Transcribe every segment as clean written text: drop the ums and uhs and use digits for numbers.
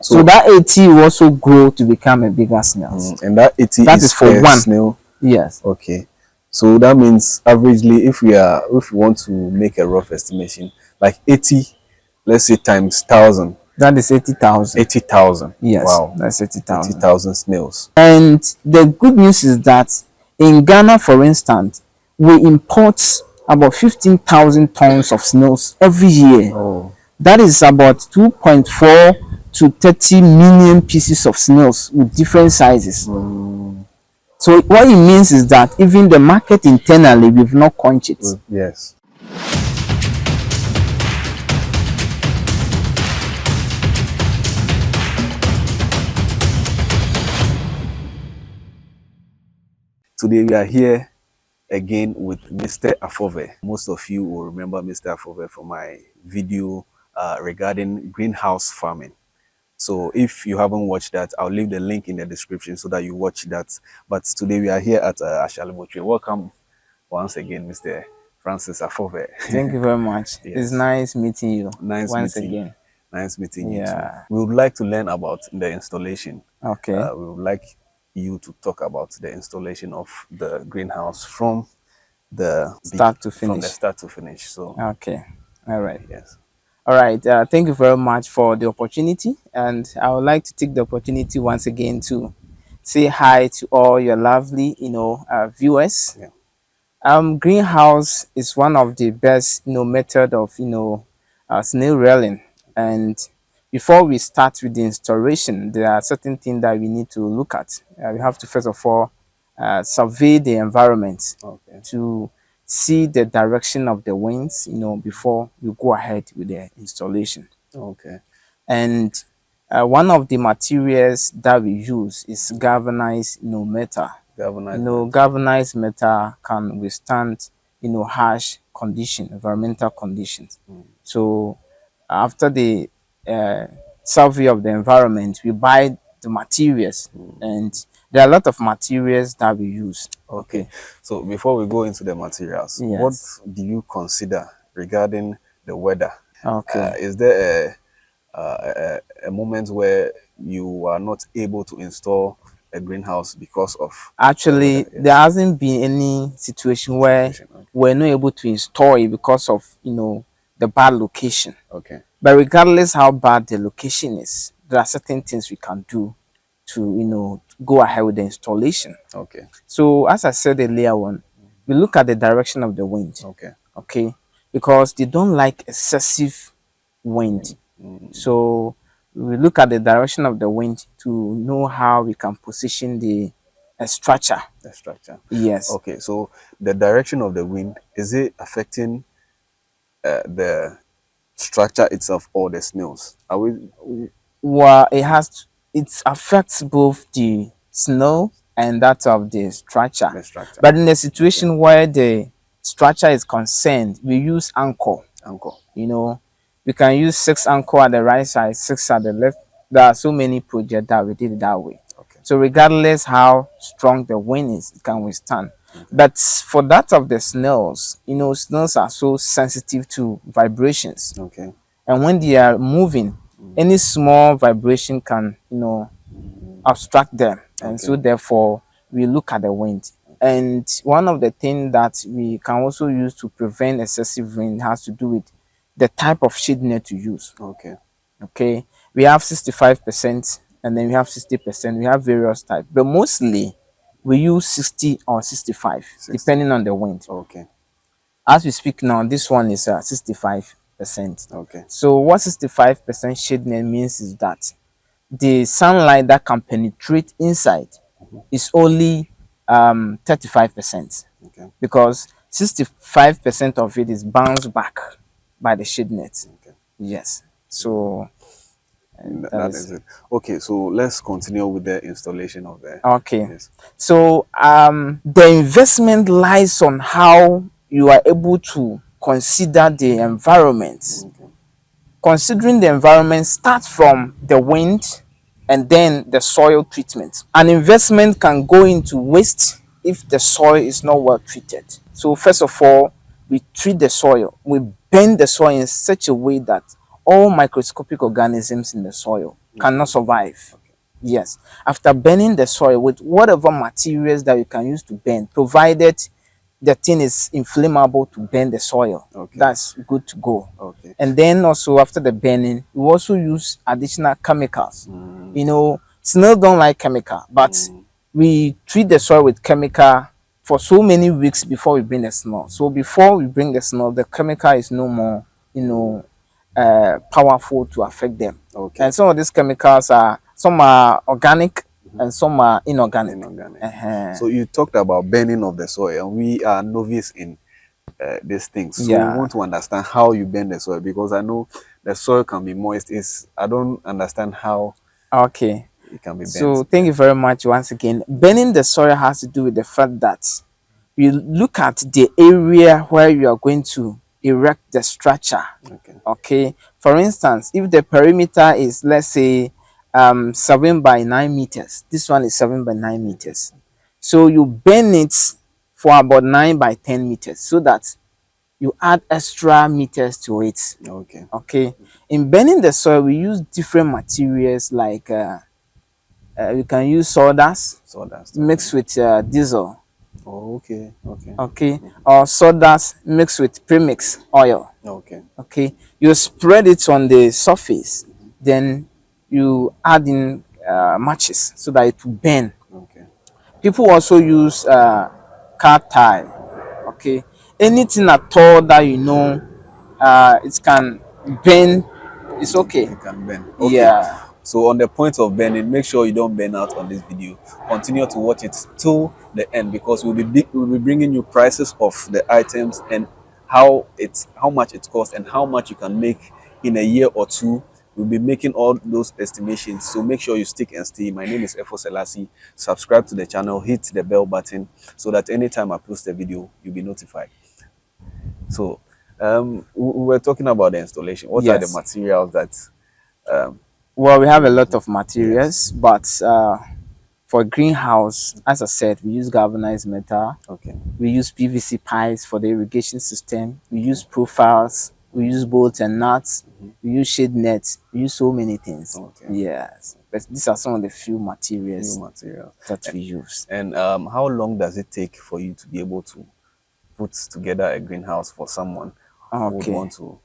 So that 80 will also grow to become a bigger snail. And that 80 that is for per one snail. Yes. Okay. So that means averagely, if we want to make a rough estimation, like 80, let's say times 1,000. That is 80,000. 80,000. Yes. Wow. That's 80,000. 80,000 snails. And the good news is that in Ghana, for instance, we import about 15,000 tons of snails every year. Oh. That is about 2.4 to 30 million pieces of snails with different sizes. So what it means is that even the market internally, we've not crunched it. Yes. Today we are here again with Mr. Aforve. Most of you will remember Mr. Aforve from my video regarding greenhouse farming. So if you haven't watched that, I'll leave the link in the description so that you watch that. But today we are here at Ashalimotre. Welcome once again, Mr. Francis Aforve. Thank you very much. Yes. It's nice meeting you. Nice once meeting again. You. Nice meeting you. Yeah. We would like to learn about the installation. Okay. We would like you to talk about the installation of the greenhouse from the start to finish. From the start to finish. So okay. All right. Yes. All right. Thank you very much for the opportunity, and I would like to take the opportunity once again to say hi to all your lovely, viewers. Yeah. Greenhouse is one of the best, method of, snail rearing. And before we start with the installation, there are certain things that we need to look at. We have to first of all survey the environment to see the direction of the winds, before we go ahead with the installation. Okay. And one of the materials that we use is galvanized, metal. Galvanized metal can withstand, harsh condition, environmental conditions. So after the survey of the environment, we buy the materials, and there are a lot of materials that we use. Okay. So before we go into the materials, yes, what do you consider regarding the weather? Okay. Is there a moment where you are not able to install a greenhouse because of? Actually, there hasn't been any situation where we're not able to install it because of the bad location. Okay. But regardless how bad the location is, there are certain things we can do to go ahead with the installation. Okay. So as I said earlier on, we look at the direction of the wind. Okay. Okay. Because they don't like excessive wind. So we look at the direction of the wind to know how we can position the structure. The structure. Yes. Okay. So the direction of the wind, is it affecting the structure itself or the snails? Are we? Well, it affects both the snail and that of the structure. But in the situation where the structure is concerned, we use anchor. We can use 6 anchor at the right side, 6 at the left. There are so many projects that we did it that way. Okay. So regardless how strong the wind is, it can withstand. But for that of the snails, snails are so sensitive to vibrations. Okay. And when they are moving, any small vibration can, obstruct them. And so therefore, we look at the wind. And one of the things that we can also use to prevent excessive wind has to do with the type of shade net to use. Okay. We have 65%, and then we have 60%. We have various types, but mostly we use 60 or 65, depending on the wind. Okay. As we speak now, this one is 65%. Okay. So what 65% shade net means is that the sunlight that can penetrate inside is only 35%. Okay. Because 65% of it is bounced back by the shade net. Okay. Yes. So that is it. Okay, so let's continue with the installation of the. Okay. Yes. So the investment lies on how you are able to consider the environment. Okay. Considering the environment starts from the wind and then the soil treatment. An investment can go into waste if the soil is not well treated. So first of all, we treat the soil. We bend the soil in such a way that all microscopic organisms in the soil cannot survive. Yes. After burning the soil with whatever materials that you can use to burn, provided the thing is inflammable to burn the soil, that's good to go. And then also after the burning, we also use additional chemicals. You know, snail don't like chemical, but we treat the soil with chemical for so many weeks before we bring the snail. So before we bring the snail, the chemical is no more, you know, powerful to affect them. And some of these chemicals are, some are organic and some are inorganic. So you talked about burning of the soil, and we are novice in these things. So we want to understand how you burn the soil, because I know the soil can be moist. I don't understand how it can be burnt. So thank you very much once again. Burning the soil has to do with the fact that you look at the area where you are going to erect the structure. For instance, if the perimeter is, let's say, 7 by 9 meters, this one is 7 by 9 meters, so you burn it for about 9 by 10 meters, so that you add extra meters to it. In burning the soil, we use different materials, like we can use sawdust mixed with diesel. Or sawdust mixed with premix oil. You spread it on the surface, then you add in matches so that it will burn. People also use car tire. Anything at all that you know it can burn, it's okay. It can burn. Yeah. So on the point of burning, make sure you don't burn out on this video. Continue to watch it till the end, because we'll be bringing you prices of the items and how much it costs and how much you can make in a year or two. We'll be making all those estimations. So make sure you stick and stay. My name is Aforve. Subscribe to the channel, hit the bell button so that anytime I post a video, you'll be notified. So we were talking about the installation. What are the materials that well, we have a lot of materials, but for greenhouse, as I said, we use galvanized metal. We use PVC pipes for the irrigation system. We use profiles. We use bolts and nuts. We use shade nets. We use so many things. Yes, but these are some of the few materials that we use. And how long does it take for you to be able to put together a greenhouse for someone who would want to?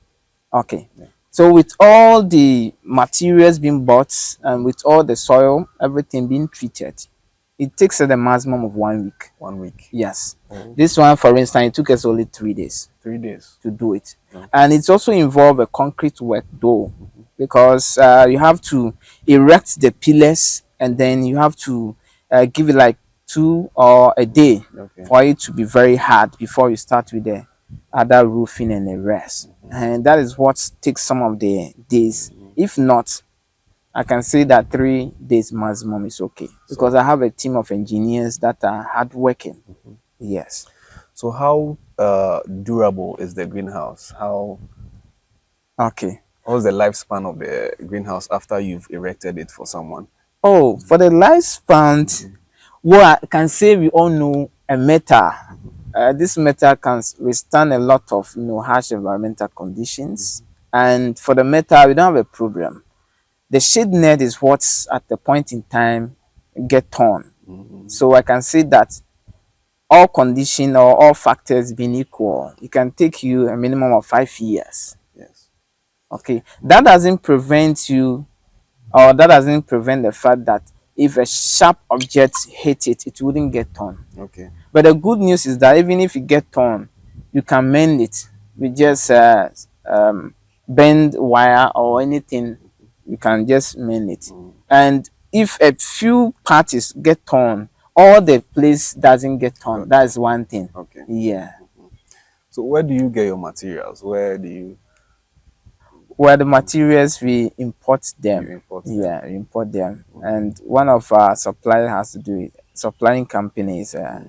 So with all the materials being bought and with all the soil, everything being treated, it takes the maximum of 1 week. 1 week? Yes. This one, for instance, it took us only 3 days. 3 days to do it. And it's also involved a concrete work though, because you have to erect the pillars, and then you have to give it like 2 or a day for it to be very hard before you start with the other roofing and the rest. And that is what takes some of the days. If not, I can say that 3 days maximum is okay, because I have a team of engineers that are hardworking. Yes. So how durable is the greenhouse? What's the lifespan of the greenhouse after you've erected it for someone? Oh, for the lifespan, well, I can say we all know a metal. This metal can withstand a lot of harsh environmental conditions. And for the metal, we don't have a problem. The shade net is what's at the point in time get torn. So I can say that all condition or all factors being equal, it can take you a minimum of 5 years. That doesn't prevent you, or that doesn't prevent the fact that if a sharp object hit it, it wouldn't get torn. But the good news is that even if it get torn, you can mend it with just bend wire or anything. You can just mend it. And if a few parts get torn, all the place doesn't get torn. That's one thing. Yeah. So where do you get your materials? Where the materials, we import them. We import them. And one of our suppliers has to do it. Supplying companies, a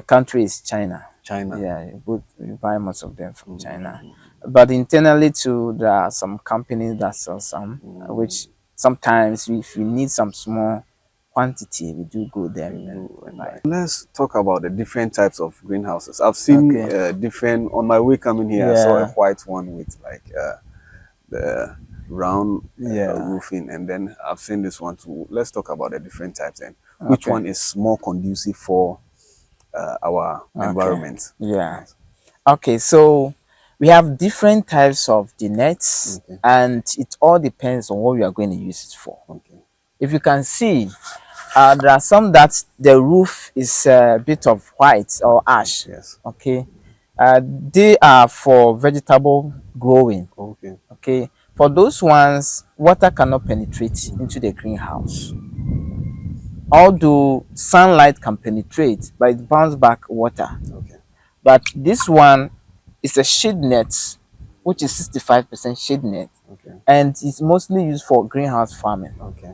country is China. Yeah, we buy most of them from China. But internally too, there are some companies that sell some, which sometimes if we need some small quantity, we do go there and buy. Let's talk about the different types of greenhouses. I've seen different, on my way coming here, I saw a white one with like round Yeah. roofing, and then I've seen this one too. Let's talk about the different types and which Okay. one is more conducive for our Okay. environment. Yeah. Yes. Okay. So we have different types of the nets, Okay. and it all depends on what we are going to use it for. Okay. If you can see, there are some that the roof is a bit of white or ash. Yes. Okay. They are for vegetable growing. Okay. Okay. For those ones, water cannot penetrate into the greenhouse. Although sunlight can penetrate, but it bounces back water. Okay. But this one is a shade net, which is 65% shade net, Okay. and it's mostly used for greenhouse farming. Okay.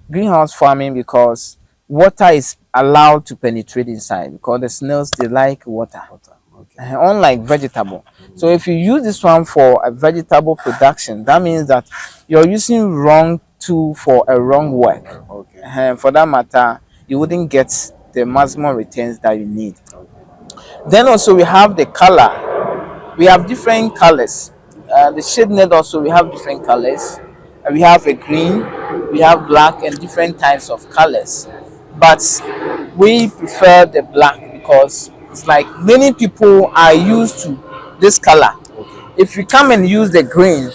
Greenhouse farming because water is allowed to penetrate inside because the snails they like water. Okay. Unlike vegetable. So if you use this one for a vegetable production, that means that you're using wrong tool for a wrong work. Okay. For that matter, you wouldn't get the maximum returns that you need. Okay. Then also we have the color. We have different colors. The shade net also we have different colors. We have a green, we have black, and different types of colors. But we prefer the black because it's like many people are used to this color. If you come and use the green,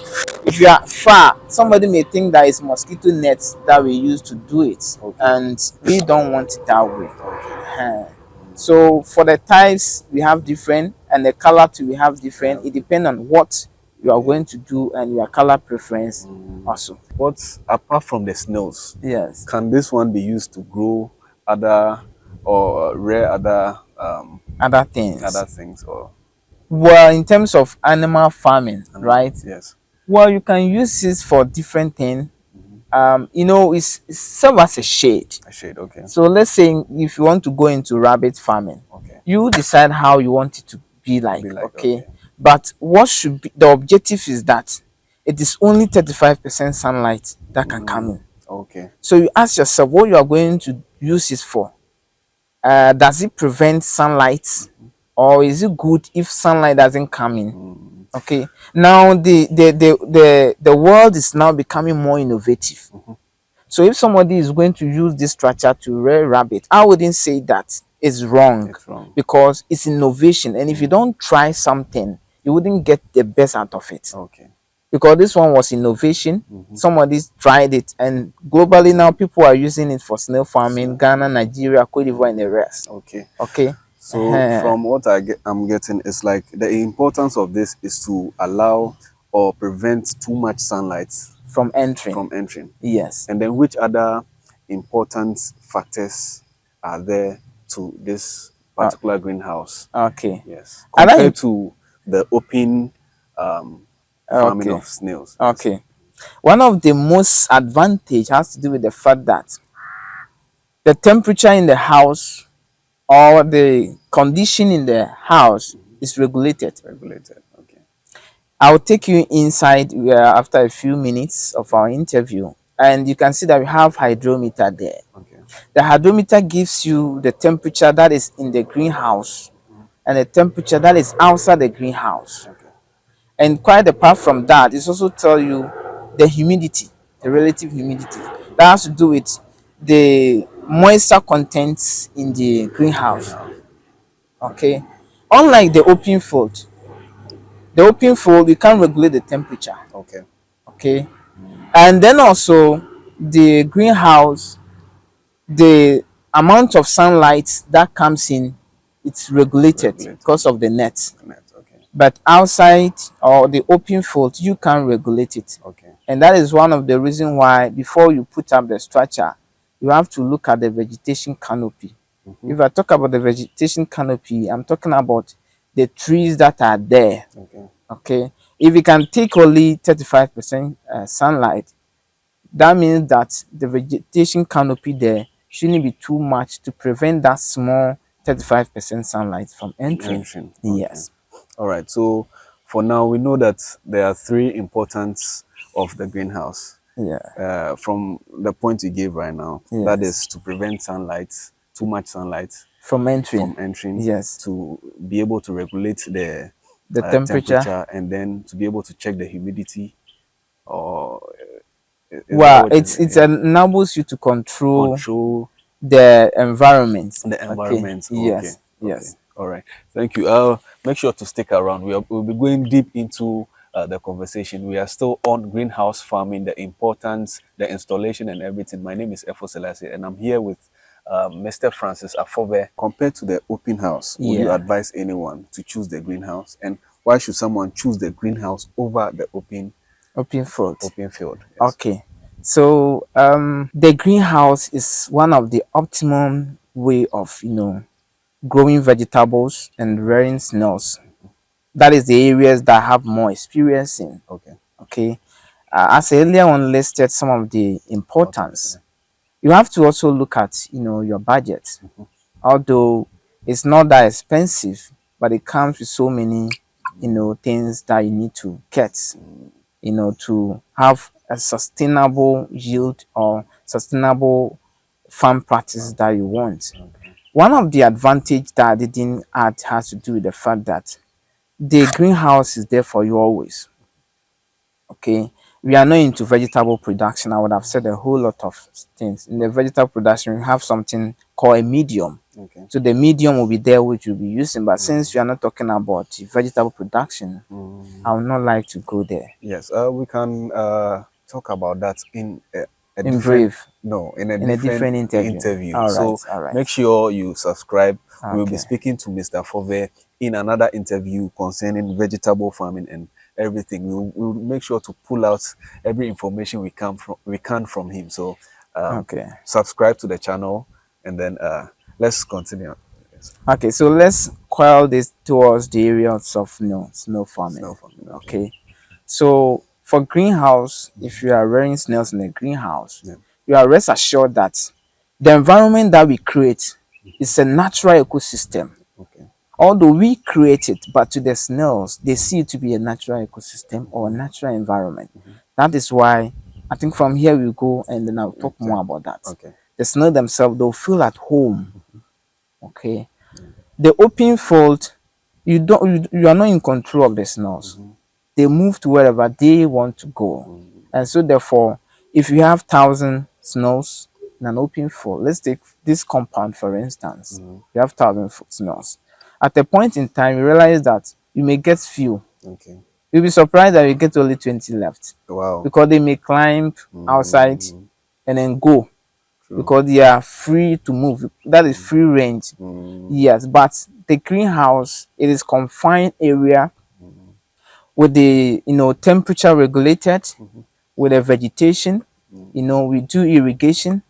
if you are far, somebody may think that it's mosquito nets that we use to do it, and we don't want it that way. So for the types we have different, and the color too we have different. It depends on what you are going to do and your color preference also. But apart from the snails, Yes. can this one be used to grow other or rare Other things. other things or? Well, in terms of animal farming, right? Yes. Well, you can use this for different things. It's serve as a shade. A shade, okay. So let's say if you want to go into rabbit farming, Okay. you decide how you want it to be like, okay? Okay. But what should be the objective is that it is only 35% sunlight that can come in. Okay. So you ask yourself what you are going to use it for. Does it prevent sunlight, or is it good if sunlight doesn't come in? Okay. Now the world is now becoming more innovative. So if somebody is going to use this structure to rear rabbit, I wouldn't say that it's wrong, because it's innovation. And if you don't try something, you wouldn't get the best out of it. Okay. Because this one was innovation. Somebody tried it, and globally now people are using it for snail farming, Ghana, Nigeria, Cote d'Ivoire, and the rest. Okay. Okay. So from what I'm getting, it's like the importance of this is to allow or prevent too much sunlight from entering. Yes. And then which other important factors are there to this particular greenhouse? Okay. Yes. Compared to the open farming okay. of snails. Okay. One of the most advantage has to do with the fact that the temperature in the house or the condition in the house is regulated. Okay. I'll take you inside after a few minutes of our interview, and you can see that we have hydrometer there. Okay. The hydrometer gives you the temperature that is in the greenhouse and the temperature that is outside the greenhouse. Okay. And quite apart from that, it's also tell you the humidity, the relative humidity. That has to do with the moisture contents in the greenhouse. Okay. Unlike the open field, you can regulate the temperature. Okay. Okay. And then also the greenhouse, the amount of sunlight that comes in, it's regulated because of the net. Okay. But outside or the open field, you can regulate it. Okay. And that is one of the reasons why before you put up the structure, you have to look at the vegetation canopy. If I talk about the vegetation canopy, I'm talking about the trees that are there. Okay. Okay. If you can take only 35% sunlight, that means that the vegetation canopy there shouldn't be too much to prevent that small 35% sunlight from entering. Okay. Yes. All right. So for now, we know that there are three importance of the greenhouse. Yeah. From the point you gave right now, yes. That is to prevent sunlight, too much sunlight from entering. Yes. To be able to regulate the temperature, and then to be able to check the humidity or is that Well, what you mean? it Yeah. enables you to control Control the environment. the Okay. environment. Okay. Yes. Okay. Yes. All right. Thank you. Make sure to stick around. We'll be going deep into the conversation. We are still on greenhouse farming, the importance, the installation, and everything. My name is Aforve, and I'm here with Mr. Francis Aforve. Compared to the open house, would you Yeah. advise anyone to choose the greenhouse? And why should someone choose the greenhouse over the Open fruit. open field? Yes. Okay. So the greenhouse is one of the optimum way of growing vegetables and rearing snails. That is the areas that I have more experience in. Okay. Okay. As I earlier on listed some of the Importance. importance, you have to also look at your budget. Although it's not that expensive, but it comes with so many things that you need to get to have a sustainable yield or sustainable farm practice that you want. One of the advantage that I didn't add has to do with the fact that the greenhouse is there for you always. Okay, we are not into vegetable production. I would have said a whole lot of things. In the vegetable production, we have something called a medium. Okay. So the medium will be there which you'll be using. But since we are not talking about vegetable production, I would not like to go there. Yes, we can talk about that in a In different brief, no in a in a different different interview. All right, So all right. make sure you subscribe. We'll be Okay. speaking to Mr. Fove in another interview concerning vegetable farming and everything. We'll make sure to pull out every information we can from him. So Okay. subscribe to the channel and then let's continue. Yes. Okay, so let's coil this towards the areas of snow farming. Snail farming. Okay. So for greenhouse, if you are rearing snails in a greenhouse, Yeah. you are rest assured that the environment that we create is a natural ecosystem. Okay. Although we create it, but to the snails, they see it to be a natural ecosystem or a natural environment. That is why I think from here we go and then I'll talk more about that. Okay. The snail themselves, they'll feel at home. Okay. The open fold, you are not in control of the snails. They move to wherever they want to go. And so therefore, if you have 1,000 snails in an open fold, let's take this compound for instance. You have 1,000 snails. At a point in time, you realize that you may get few. Okay. You'll be surprised that you get only 20 left. Wow. Because they may climb outside and then go. True. Because they are free to move. That is free range. Yes, but the greenhouse, it is confined area with the temperature regulated, with the vegetation. We do irrigation,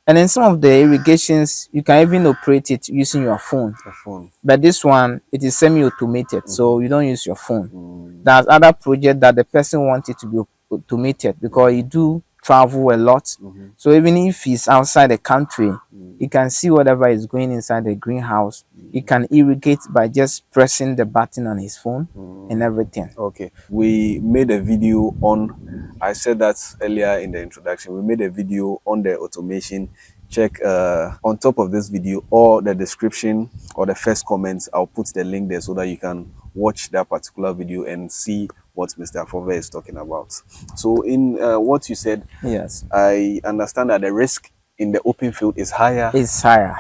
and then some of the irrigations you can even operate it using your phone. The phone. But this one, it is semi-automated, so you don't use your phone. There's other project that the person wants it to be automated because you do travel a lot. So even if he's outside the country, he can see whatever is going inside the greenhouse. He can irrigate by just pressing the button on his phone and everything. Okay, we made a video on, I said that earlier in the introduction, we made a video on the automation. Check on top of this video or the description or the first comments, I'll put the link there so that you can watch that particular video and see what Mr. Aforve is talking about. So in what you said, yes, I understand that the risk in the open field is higher. It's higher.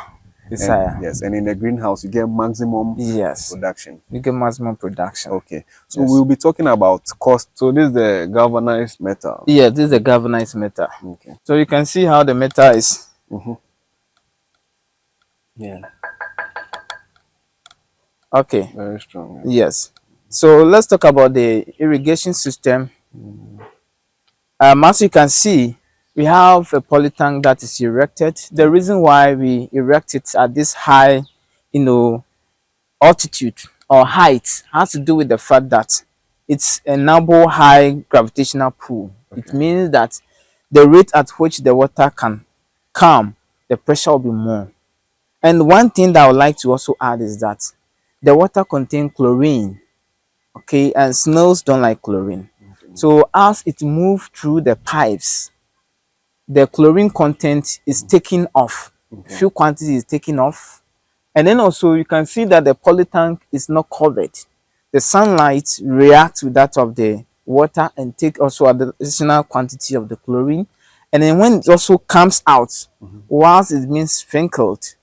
It's higher. Yes, and in the greenhouse you get maximum production. You get maximum production. Okay, so we'll be talking about cost. So this is the galvanized metal. Yeah, this is the galvanized metal. Okay. So you can see how the metal is. Yeah. Okay. Very strong. Yes. So let's talk about the irrigation system. As you can see, we have a poly tank that is erected. The reason why we erect it at this high, altitude or height has to do with the fact that it's a noble high gravitational pull. It means that the rate at which the water can come, the pressure will be more. And one thing that I would like to also add is that the water contains chlorine. Okay, and snails don't like chlorine. So as it moves through the pipes, the chlorine content is taken off. Few quantity is taken off. And then also you can see that the poly tank is not covered. The sunlight reacts with that of the water and take also additional quantity of the chlorine. And then when it also comes out, whilst it's being sprinkled,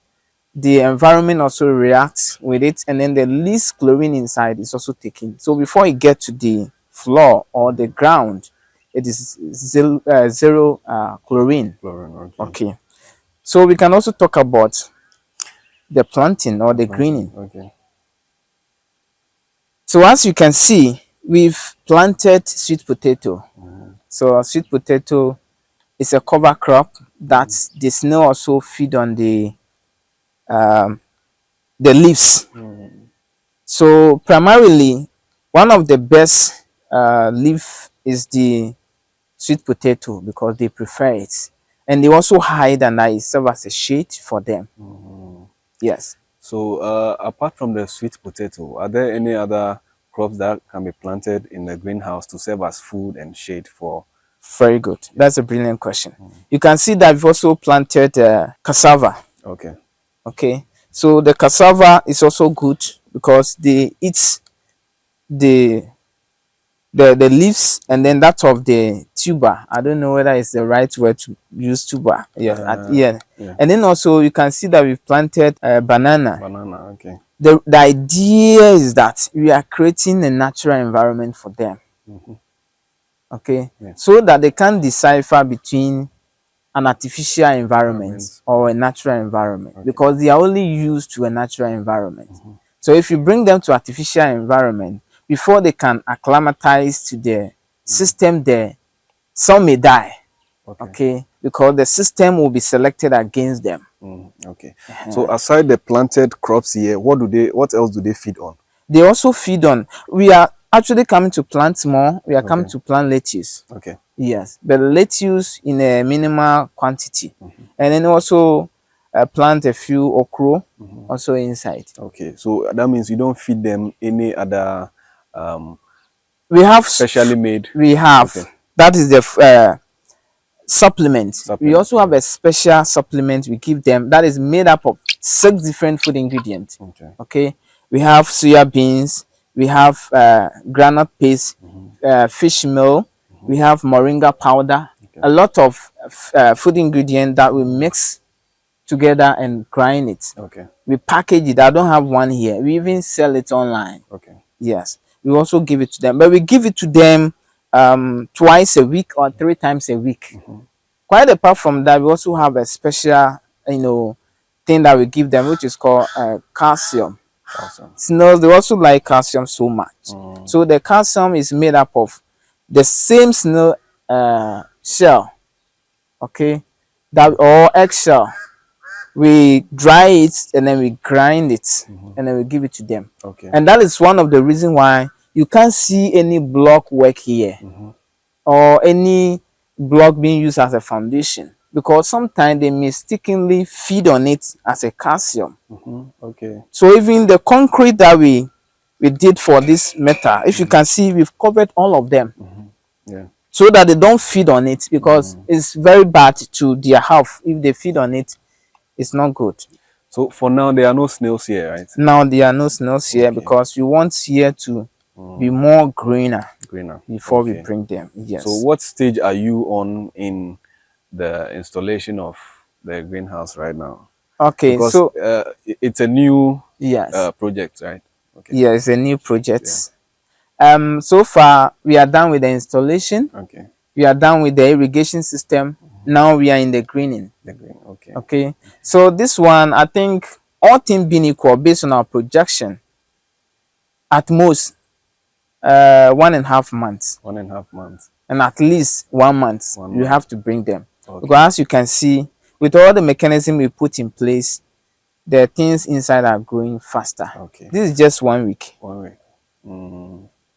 the environment also reacts with it, and then the least chlorine inside is also taken. So before it gets to the floor or the ground, it is zero chlorine. Okay. So we can also talk about the planting or the greening. Okay. So as you can see, we've planted sweet potato. So sweet potato is a cover crop that the snail also feed on the leaves. So primarily, one of the best leaf is the sweet potato because they prefer it, and they also hide and I serve as a shade for them. Yes. So apart from the sweet potato, are there any other crops that can be planted in the greenhouse to serve as food and shade for? Very good. That's a brilliant question. You can see that we've also planted cassava. Okay. Okay. So the cassava is also good because they eat the the leaves and then that of the tuber. I don't know whether it's the right word to use tuber. Yes. Yeah. And then also you can see that we've planted banana. Banana. Okay. The idea is that we are creating a natural environment for them. Okay. So that they can decipher between an artificial environment or a natural environment, because they are only used to a natural environment. So if you bring them to artificial environment, before they can acclimatize to the system there, some may die. Okay, because the system will be selected against them. Okay. So aside the planted crops here, what else do they feed on? They also feed on, we are actually coming to plant more. We are coming to plant lettuce. Okay. Yes, but lettuce in a minimal quantity. And then also plant a few okra also inside. Okay, so that means you don't feed them any other we have specially made. We have that is the supplement. We also have a special supplement we give them that is made up of 6 different food ingredients. Okay, we have soya beans, we have granite paste, fish meal, we have moringa powder, a lot of food ingredient that we mix together and grind it. We package it. I don't have one here. We even sell it online. Yes, we also give it to them, but we give it to them twice a week or 3 times a week. Quite apart from that, we also have a special thing that we give them, which is called calcium. Snails, they also like calcium so much. So the calcium is made up of the same snail shell, okay, that or eggshell. We dry it and then we grind it and then we give it to them. And that is one of the reasons why you can't see any block work here or any block being used as a foundation, because sometimes they mistakenly feed on it as a calcium. So even the concrete that we did for this metal, if you can see, we've covered all of them so that they don't feed on it, because it's very bad to their health. If they feed on it, it's not good. So for now, there are no snails here, right? Now there are no snails here because we want here to be more greener before we bring them. Yes. So what stage are you on in the installation of the greenhouse right now? Okay, because, so it's a new project, right? Yeah, it's a new project. So far we are done with the installation. We are done with the irrigation system. Now we are in the greening. Okay. So this one, I think, all things being equal, based on our projection, at most 1.5 months. 1.5 months. And at least 1 month, you have to bring them. Because as you can see, with all the mechanism we put in place, the things inside are growing faster. This is just 1 week. 1 week.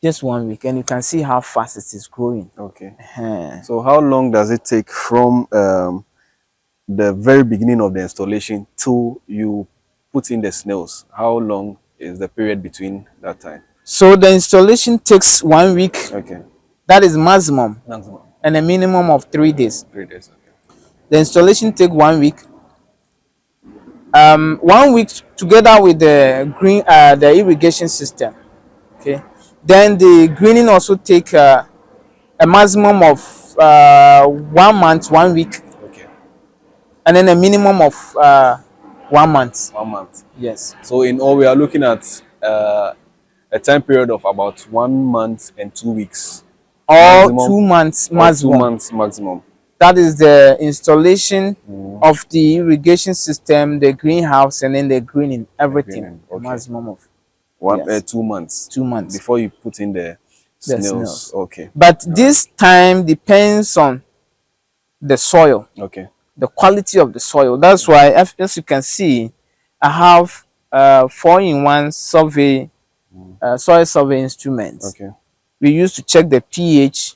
Just 1 week, and you can see how fast it is growing. So how long does it take from the very beginning of the installation to you put in the snails? How long is the period between that time? So the installation takes 1 week. That is maximum. And a minimum of 3 days. 3 days. The installation take 1 week. 1 week together with the irrigation system. Then the greening also take a maximum of 1 month, 1 week, Okay. and then a minimum of 1 month. 1 month. Yes. So in all, we are looking at a time period of about 1 month and 2 weeks Or maximum, 2 months or two maximum. months maximum. That is the installation of the irrigation system, the greenhouse, and then the greening, everything. Greening, A okay. maximum of One, yes. 2 months. 2 months. Before you put in the The snails. Okay. But this time depends on the soil, Okay. the quality of the soil. That's why, as you can see, I have 4-in-1 survey, soil survey instruments. Okay. We used to check the pH,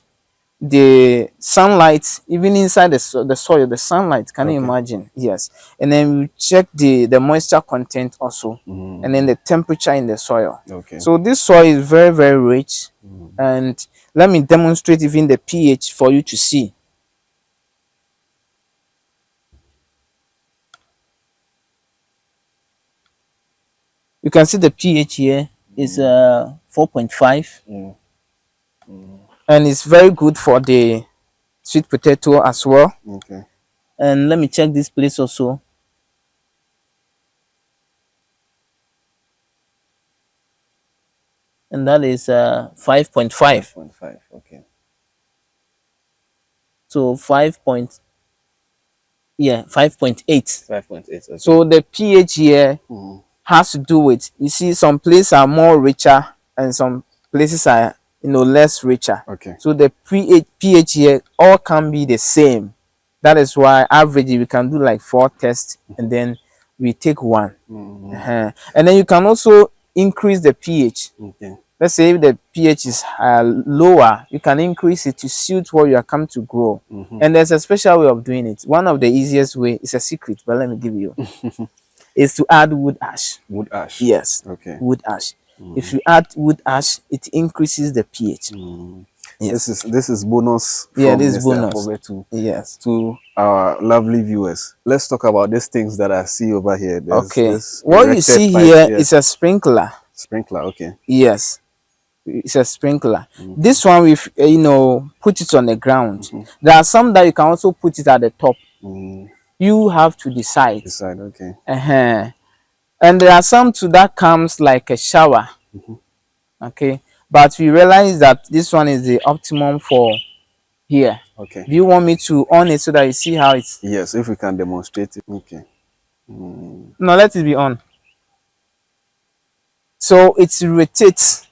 the sunlight, even inside the soil, the sunlight. Can you Okay. imagine? Yes. And then we check the moisture content also, and then the temperature in the soil. Okay. So this soil is very, very rich. And let me demonstrate even the pH for you to see. You can see the pH here is 4.5, and it's very good for the sweet potato as well. Okay. And let me check this place also. And that is 5.5. 5.5. Okay. So 5.8. 5.8. Okay. So the pH here has to do with, you see, some places are more richer and some places are, less richer. Okay. So the pH here all can be the same. That is why average we can do like 4 tests and then we take one. And then you can also increase the pH. Okay. Let's say if the pH is lower, you can increase it to suit what you are come to grow. And there's a special way of doing it. One of the easiest way is a secret, but let me give you, is to add wood ash. Wood ash. Yes. Okay. Wood ash. If you add wood ash, it increases the pH. Yes. This is bonus. Yeah, this is Mr. bonus. Aforve Yes. to our lovely viewers. Let's talk about these things that I see over here. There's Okay. this What you erected see pipe here is a sprinkler. Sprinkler. Okay. Yes. It's a sprinkler. This one, we've put it on the ground. There are some that you can also put it at the top. You have to decide. Okay. And there are some too that comes like a shower. Okay, but we realize that this one is the optimum for here. Okay. Do you want me to on it so that you see how it's? Yes, if we can demonstrate it. Okay. No, let it be on. So it rotates.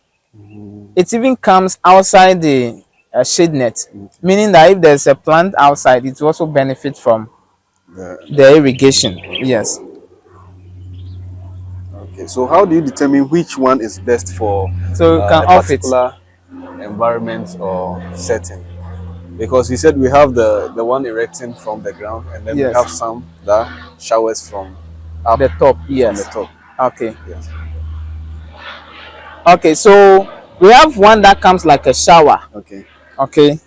It even comes outside the shade net, meaning that if there's a plant outside, it also benefits from the irrigation. Yes. Okay. So how do you determine which one is best for So you can a off it. particular environment or setting? Because you said we have the one erecting from the ground, and then we have some that showers from up the top. Yes. From the top. Okay. Yes. Okay, so we have one that comes like a shower. Okay. Okay,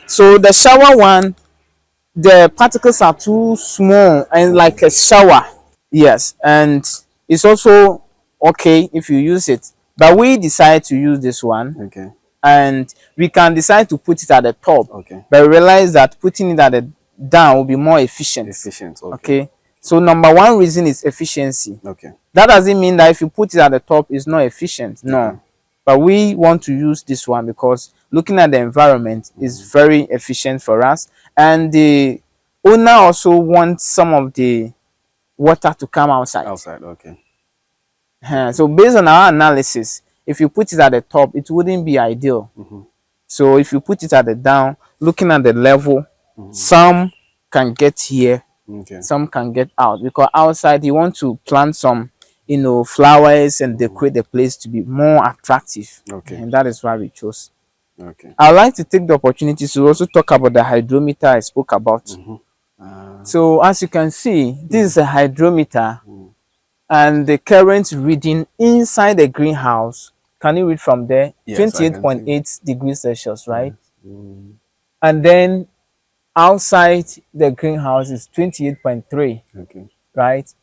so the shower one, the particles are too small and like a shower. Yes, and it's also okay if you use it, but we decide to use this one. Okay. And we can decide to put it at the top. Okay. But we realize that putting it at the down will be more efficient. Okay. So number one reason is efficiency. Okay. That doesn't mean that if you put it at the top, it's not efficient. No. But we want to use this one because looking at the environment is very efficient for us. And the owner also wants some of the water to come outside. Okay. So based on our analysis, if you put it at the top, it wouldn't be ideal. So if you put it at the down, looking at the level, some can get here, some can get out, because outside you want to plant some flowers and decorate the place to be more attractive. Okay. And that is why we chose. Okay. I'd like to take the opportunity to also talk about the hydrometer I spoke about. So as you can see, this is a hydrometer, and the current reading inside the greenhouse, can you read from there? Yes, 28.8 degrees Celsius, right? And then outside the greenhouse is 28.3. Okay. Right?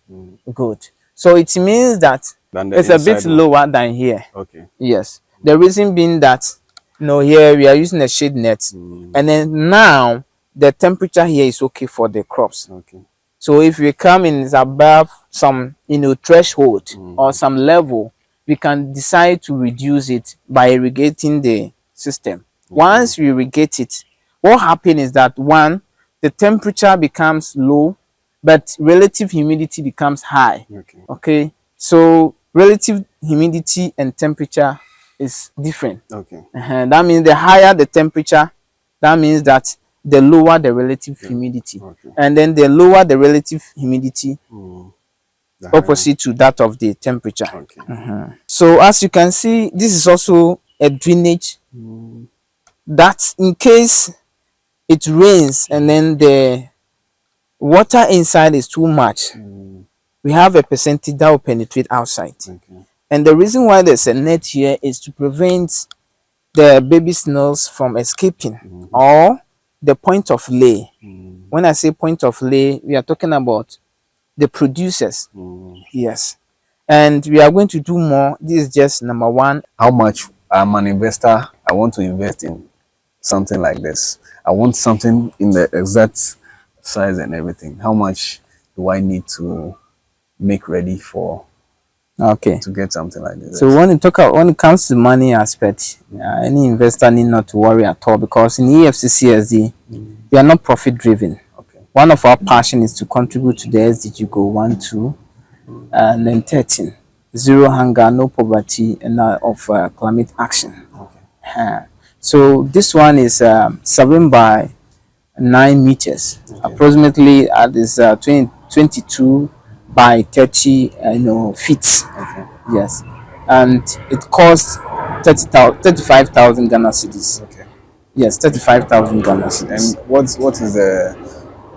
Good. So it means that it's a bit lower than here. Okay. Yes. The reason being that No, here we are using a shade net, and then now the temperature here is okay for the crops. Okay. So if we come in is above some threshold or some level, we can decide to reduce it by irrigating the system. Once we irrigate it, what happens is that one, the temperature becomes low, but relative humidity becomes high. Okay. So relative humidity and temperature is different. Okay. That means the higher the temperature, that means that the lower the relative humidity. And then the lower the relative humidity, opposite to that of the temperature. So as you can see, this is also a drainage that in case it rains and then the water inside is too much, we have a percentage that will penetrate outside. And the reason why there's a net here is to prevent the baby snails from escaping or the point of lay. When I say point of lay, we are talking about the producers. Yes. And we are going to do more. This is just number one. How much I'm an investor, I want to invest in something like this. I want something in the exact size and everything. How much do I need to make ready for to get something like this? So when it comes to money aspect, any investor need not to worry at all, because in EFCCSD we are not profit driven. One of our passion is to contribute to the SDG goal 1, 2, and then 13, zero hunger, no poverty, and of climate action. So this one is 7 by 9 meters, approximately at this 22 by 30 feet. Yes, and it costs 35,000 Ghana cedis. Yes, 35,000 Ghana cedis. And what is the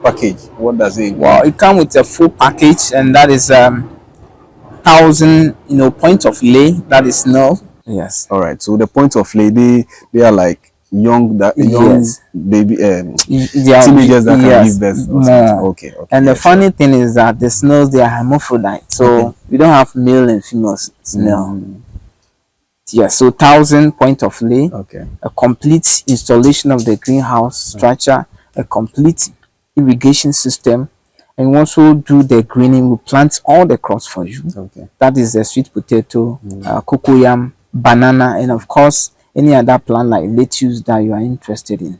package? What does it include? Well, it comes with a full package, and that is 1,000 point of lay, that is snail. Yes. All right. So the point of lay, they are like young baby teenagers that can give birth. Okay. And the funny thing is that the snails, they are hermaphrodite, so we don't have male and female snail. Yes, so 1,000 point of lay, a complete installation of the greenhouse structure, a complete irrigation system, and we also do the greening. We plant all the crops for you. That is the sweet potato, cocoyam, banana, and of course any other plant like lettuce that you are interested in.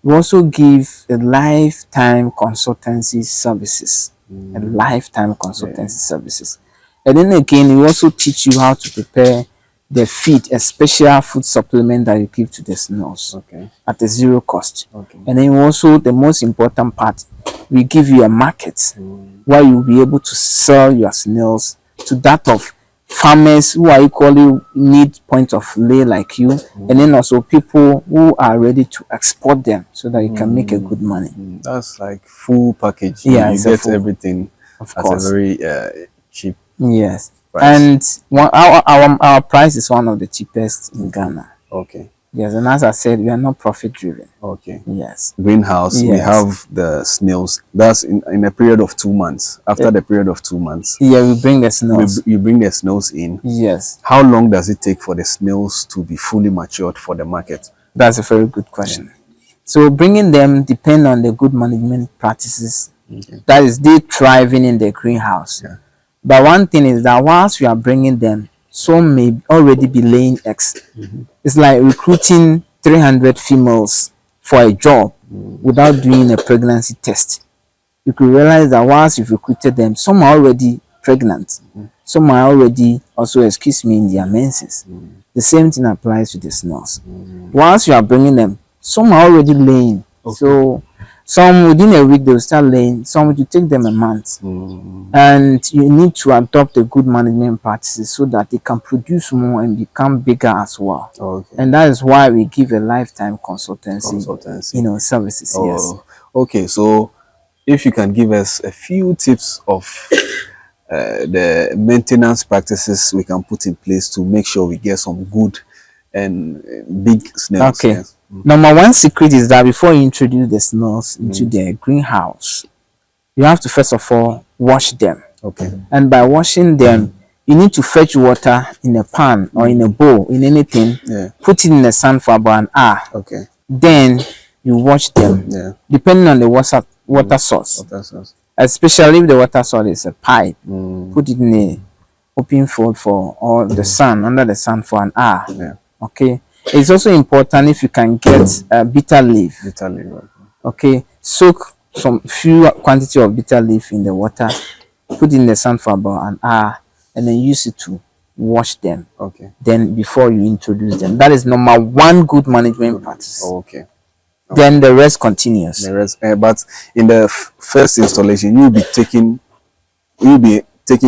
We also give a lifetime consultancy services. A lifetime consultancy services. And then again, we also teach you how to prepare the feed, a special food supplement that you give to the snails at a zero cost. And then also, the most important part, we give you a market where you'll be able to sell your snails to that of farmers who are equally need point of lay like you, and then also people who are ready to export them so that you can make a good money. That's like full package. Yeah, you get everything at a very cheap price. And our price is one of the cheapest in Ghana. Yes, and as I said, we are not profit driven. Yes. Greenhouse, we have the snails. That's in a period of 2 months. After the period of 2 months. Yeah, we bring the snails. You bring the snails in. Yes. How long does it take for the snails to be fully matured for the market? That's a very good question. So bringing them depend on the good management practices. That is, they thriving in the greenhouse. But one thing is that whilst we are bringing them, some may already be laying eggs. It's like recruiting 300 females for a job without doing a pregnancy test. You could realize that whilst you've recruited them, some are already pregnant. Some are already also, in their menses. The same thing applies to the snails. Once you are bringing them, some are already laying. So some within a week they will start laying. Some will take them a month. And you need to adopt the good management practices so that they can produce more and become bigger as well. And that is why we give a lifetime consultancy. Services. Yes. Okay, so if you can give us a few tips of the maintenance practices we can put in place to make sure we get some good and big snails. Number one secret is that before you introduce the snails into the greenhouse, you have to first of all wash them. And by washing them, you need to fetch water in a pan or in a bowl, in anything. Yeah. Put it in the sun for about an hour. Okay. Then you watch them. Yeah. Depending on the water source. Water source. Especially if the water source is a pipe. Mm. Put it in a open fold for or the sun, under the sun for an hour. Yeah. Okay. It's also important if you can get bitter leaf. Bitter leaf. Okay. Soak some few quantity of bitter leaf in the water. Put it in the sun for about an hour, and then use it to wash them. Okay. Then before you introduce them, that is number one good management practice. Oh, okay. Then the rest continues. The rest, but in the first installation, you'll be taking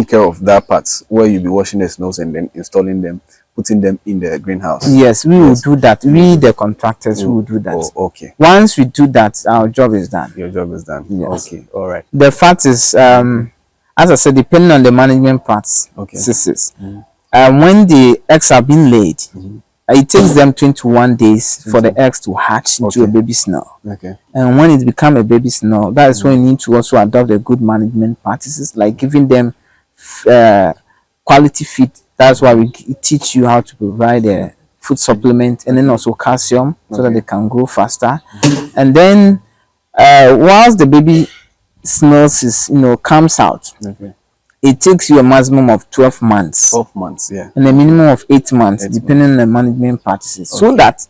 care of that part where you'll be washing the snails and then installing them, putting them in the greenhouse. Yes, we will do that. We, the contractors, we will do that. Oh, okay. Once we do that, our job is done. Your job is done. Yes. Okay. All right. The fact is, as I said, depending on the management practices, when the eggs are being laid, it takes them 21 days for the eggs to hatch into a baby snail. Okay. And when it becomes a baby snail, that is when you need to also adopt the good management practices, like giving them quality feed. That's why we teach you how to provide a food supplement, and then also calcium, so that they can grow faster. And then whilst the baby snails is comes out, it takes you a maximum of 12 months. 12 months, yeah. And a minimum of 8 months, depending on the management practices. So that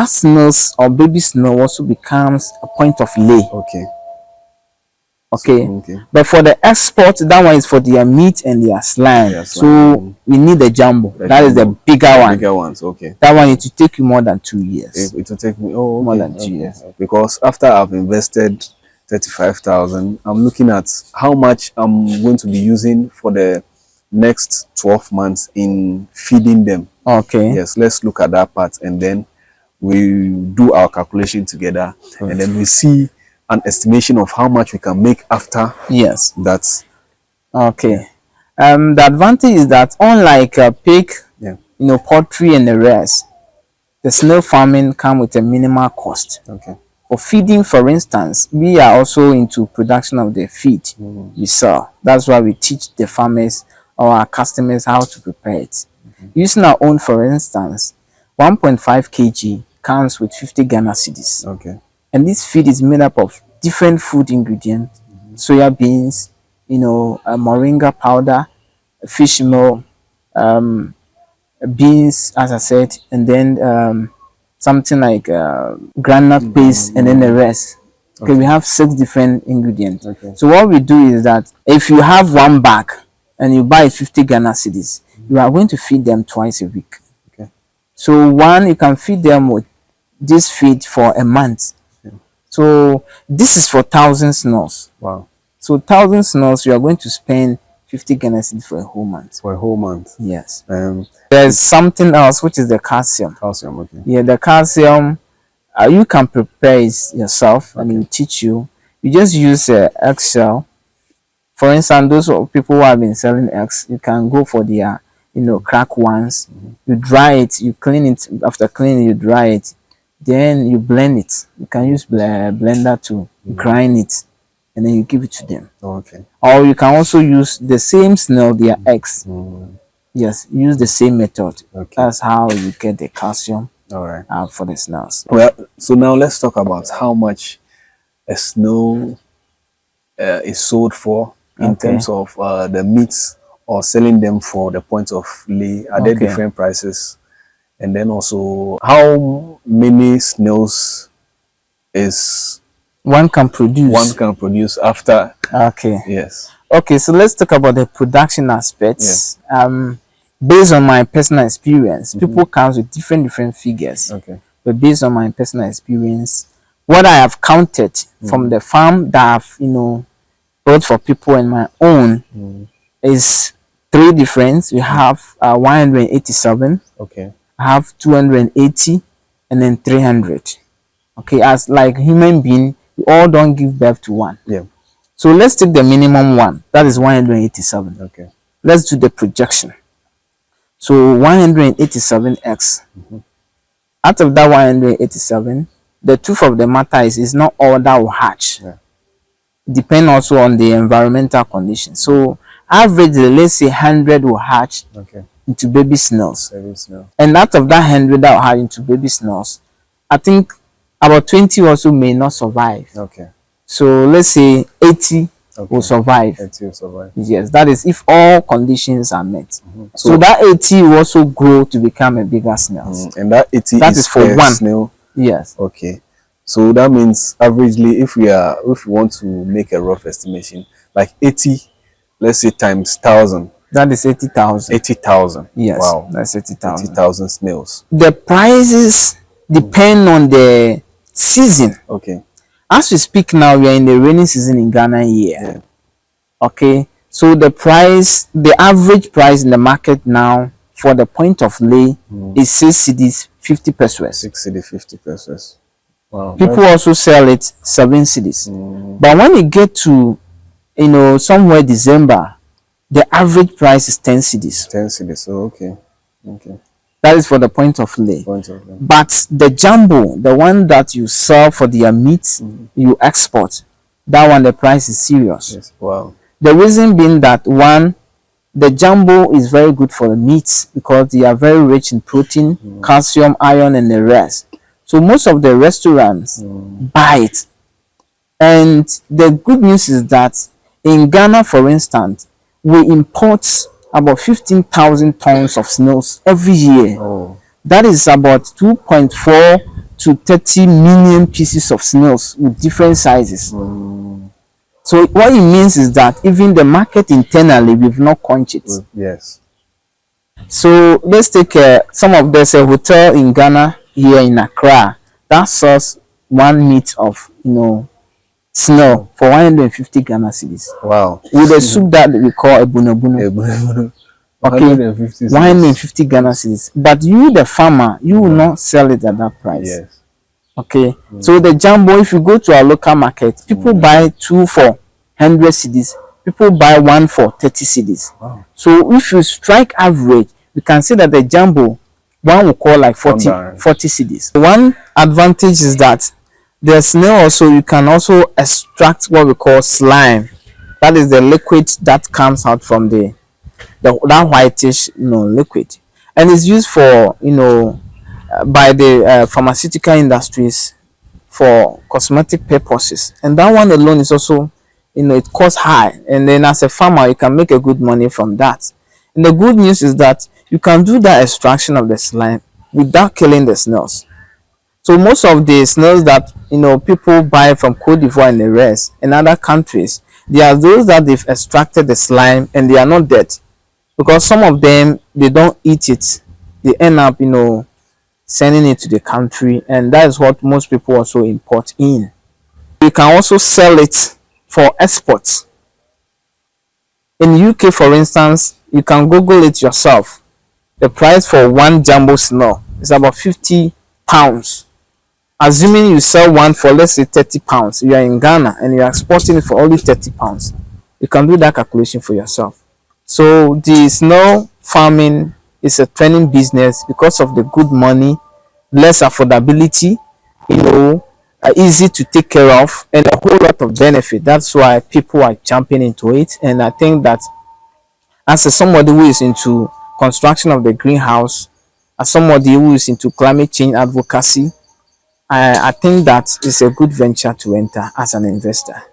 snails or baby snail also becomes a point of lay. Okay. But for the export, that one is for their meat and their slime. So we need the jumbo. That is the bigger one. Bigger ones, okay. That one, it will take you more than 2 years. It will take me more than 2 years. Because after I've invested 35,000, I'm looking at how much I'm going to be using for the next 12 months in feeding them. Okay. Yes, let's look at that part, and then we do our calculation together, and then we see an estimation of how much we can make after. Yes. That's okay. The advantage is that unlike pig, poultry and the rest, the snail farming come with a minimal cost. Okay. For feeding, for instance, we are also into production of the feed we sell. That's why we teach the farmers or our customers how to prepare it. Using our own, for instance, 1.5 kg comes with 50 Ghana cedis. Okay. And this feed is made up of different food ingredients: soya beans, moringa powder, fish meal, beans, as I said, and then something like granite paste, and then the rest. Okay, we have 6 different ingredients. So what we do is that if you have one bag and you buy 50 Ghana cedis, you are going to feed them twice a week. So you can feed them with this feed for a month. So this is for 1,000 snails. Wow. So 1,000 snails, you are going to spend 50 Ghana cedis for a whole month. For a whole month. Yes. There's something else, which is the calcium. Calcium, okay. Yeah, the calcium, you can prepare it yourself. I mean, we teach you. You just use eggshell. For instance, those people who have been selling eggs, you can go for their, crack ones. You dry it, you clean it. After cleaning, you dry it. Then you blend it. You can use blender to grind it, and then you give it to them. Okay. Or you can also use the same snail, their eggs. Yes, use the same method. That's how you get the calcium. All right. For the snails. Well, so now let's talk about how much a snail is sold for in terms of the meats, or selling them for the point of lay. Are there different prices? And then also, how many snails is one can produce? One can produce after. Okay. Yes. Okay, so let's talk about the production aspects. Based on my personal experience, people come with different figures. Okay. But based on my personal experience, what I have counted from the farm that I've bought for people and my own is 3 different. We have 187. Okay. I have 280, and then 300. Okay, as like human being, we all don't give birth to one. Yeah. So let's take the minimum one. That is 187. Okay. Let's do the projection. So 187 eggs. Out of that 187, the truth of the matter is not all that will hatch. Depend also on the environmental conditions. So averagely, let's say 100 will hatch Okay. into baby snails. Baby snail. And out of that 100 that will hatch into baby snails, I think about 20 also may not survive. Okay. So let's say 80 Okay. will survive. 80 will survive. Yes, that is if all conditions are met. Mm-hmm. So that 80 will also grow to become a bigger snail. And that 80 That is is for per one. snail. Yes. Okay. So that means averagely, if we want to make a rough estimation, like 80, let's say times 1,000. That is 80,000. 80,000. Yes. Wow. That's 80,000. 80,000 snails. The prices depend on the season. Okay. As we speak now, we are in the rainy season in Ghana here. Yeah. Okay. So the average price in the market now for the point of lay is 6 cedis 50 pesos. 6 cedi 50 pesos. Wow. People also sell it 7 cedis. But when you get to, somewhere December, the average price is 10 cedis. 10 cedis. So okay. Okay. That is for the point of lay. Point of lay. But the jumbo, the one that you sell for their meat, you export, that one the price is serious. Yes. Wow. The reason being that one, the jumbo is very good for the meats because they are very rich in protein, calcium, iron, and the rest. So most of the restaurants buy it. And the good news is that in Ghana, for instance, we import about 15,000 tons of snails every year. Oh. That is about 2.4 to 30 million pieces of snails with different sizes. So what it means is that even the market internally, we've not crunched it. Yes. So let's take there's a hotel in Ghana here in Accra that sells one meat of snail for 150 Ghana cedis. Wow. With a soup that we call a buno. Okay, 150 Ghana cedis. But you, the farmer, you will not sell it at that price. Yes. Okay. So the jumbo, if you go to our local market, people buy 2 for 100 cedis. People buy 1 for 30 cedis. Wow. So if you strike average, we can say that the jumbo, one will call like 40 cedis. One advantage is that the snail also, you can also extract what we call slime. That is the liquid that comes out from that whitish liquid, and it's used for by the pharmaceutical industries for cosmetic purposes. And that one alone is also it costs high, and then as a farmer you can make a good money from that. And the good news is that you can do that extraction of the slime without killing the snails. So most of the snails that people buy from Cote d'Ivoire and the rest in other countries, they are those that they've extracted the slime and they are not dead, because some of them they don't eat it, they end up sending it to the country, and that is what most people also import in. You can also sell it for exports. In UK, for instance, you can Google it yourself. The price for one jumbo snail is about 50 pounds. Assuming you sell one for, let's say, 30 pounds, you are in Ghana and you are exporting it for only 30 pounds. You can do that calculation for yourself. So the snail farming is a trending business because of the good money, less affordability, easy to take care of, and a whole lot of benefit. That's why people are jumping into it. And I think that as somebody who is into construction of the greenhouse, as somebody who is into climate change advocacy, I think that it's a good venture to enter as an investor.